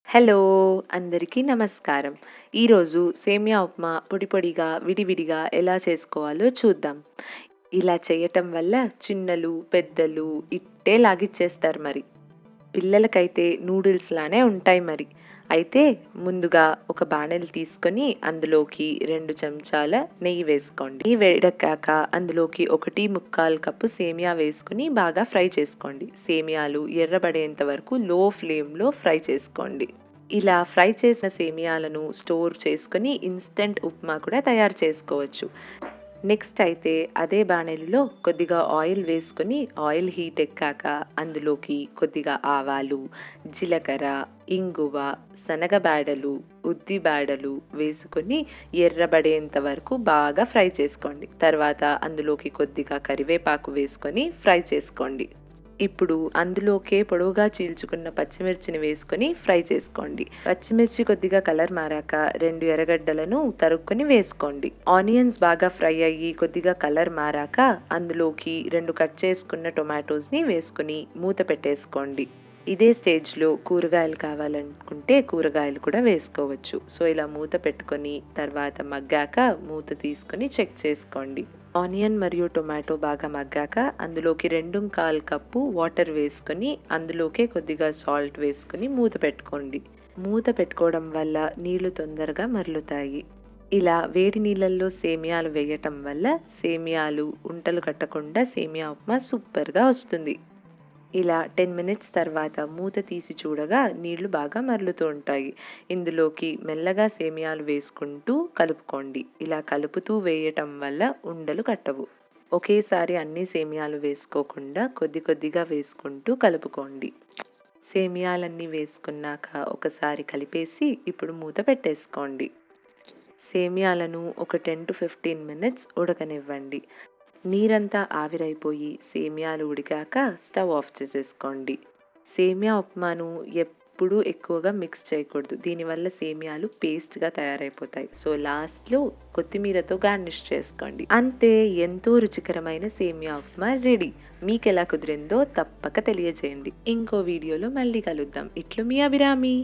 Hello! అందరికీ నమస్కారం. ఈరోజు సేమియా ఉప్మా పొడి పొడిగా, విడివిడిగా ఎలా చేసుకోవాలో చూద్దాం. ఇలా చేయటం వల్ల చిన్నలు, పెద్దలు ఇట్టే లాగిచ్చేస్తారు మరి. పిల్లలకైతే నూడిల్స్‌లానే ఉంటాయి మరి. అయితే ముందుగా ఒక బాణలి తీసుకొని అందులోకి 2 చెంచాల నెయ్యి వేసుకోండి. నెయ్యి వేడెక్కాక అందులోకి 1 కప్పు సేమియా వేసుకొని బాగా ఫ్రై చేసుకోండి. సేమియాలు ఎర్రబడేంత వరకు లో ఫ్లేమ్‌లో ఫ్రై చేసుకోండి. ఇలా ఫ్రై చేసిన సేమియాలను స్టోర్ చేసుకొని ఇన్‌స్టంట్ ఉప్మా కూడా తయారు చేసుకోవచ్చు. నెక్స్ట్ అయితే అదే బాణలిలో కొద్దిగా ఆయిల్ వేసుకొని ఆయిల్ హీట్ ఎక్కాక అందులోకి కొద్దిగా ఆవాలు, జీలకర్ర, ఇంగువ, శనగబేడలు, ఉద్ది బేడలు వేసుకొని ఎర్రబడేంత వరకు బాగా ఫ్రై చేసుకోండి. తర్వాత అందులోకి కొద్దిగా కరివేపాకు వేసుకొని ఫ్రై చేసుకోండి. ఇప్పుడు అందులోకే పొడవుగా చీల్చుకున్న పచ్చిమిర్చిని వేసుకొని ఫ్రై చేసుకోండి. పచ్చిమిర్చి కొద్దిగా కలర్ మారాక 2 ఎర్రగడ్డలను తరుక్కొని వేసుకోండి. ఆనియన్స్ బాగా ఫ్రై అయ్యి కొద్దిగా కలర్ మారాక అందులోకి 2 కట్ చేసుకున్న టొమాటోస్‌ని వేసుకొని మూత పెట్టేసుకోండి. ఇదే స్టేజ్‌లో కూరగాయలు కావాలనుకుంటే కూరగాయలు కూడా వేసుకోవచ్చు. సో, ఇలా మూత పెట్టుకొని తర్వాత మగ్గాక మూత తీసుకొని చెక్ చేసుకోండి. ఆనియన్ మరియు టొమాటో బాగా మగ్గాక అందులోకి 2 కప్పు వాటర్ వేసుకొని అందులోకే కొద్దిగా సాల్ట్ వేసుకొని మూత పెట్టుకోండి. మూత పెట్టుకోవడం వల్ల నీళ్లు తొందరగా మరుగుతాయి. ఇలా వేడి నీళ్ళల్లో సేమియాలు వేయటం వల్ల సేమియాలు ఉంటలు కట్టకుండా సేమియా ఉప్మా సూపర్‌గా వస్తుంది. ఇలా 10 మినిట్స్ తర్వాత మూత తీసి చూడగా నీళ్లు బాగా మరుగుతూ ఉంటాయి. ఇందులోకి మెల్లగా సేమియాలు వేసుకుంటూ కలుపుకోండి. ఇలా కలుపుతూ వేయటం వల్ల ఉండలు కట్టవు. ఒకేసారి అన్ని సేమియాలు వేసుకోకుండా కొద్ది కొద్దిగా వేసుకుంటూ కలుపుకోండి. సేమియాలన్నీ వేసుకున్నాక ఒకసారి కలిపేసి ఇప్పుడు మూత పెట్టేసుకోండి. సేమియాలను ఒక 10-15 మినిట్స్ ఉడకనివ్వండి. నీరంతా ఆవిరైపోయి సేమియాలు ఉడికాక స్టవ్ ఆఫ్ చేసేసుకోండి. సేమియా ఉప్మాను ఎప్పుడూ ఎక్కువగా మిక్స్ చేయకూడదు. దీనివల్ల సేమియాలు పేస్ట్‌గా తయారైపోతాయి. సో, లాస్ట్‌లో కొత్తిమీరతో గార్నిష్ చేసుకోండి. అంతే, ఎంతో రుచికరమైన సేమియా ఉప్మా రెడీ. మీకెలా కుదిరిందో తప్పక తెలియజేయండి. ఇంకో వీడియోలో మళ్ళీ కలుద్దాం. ఇట్లు మీ అభిరామి.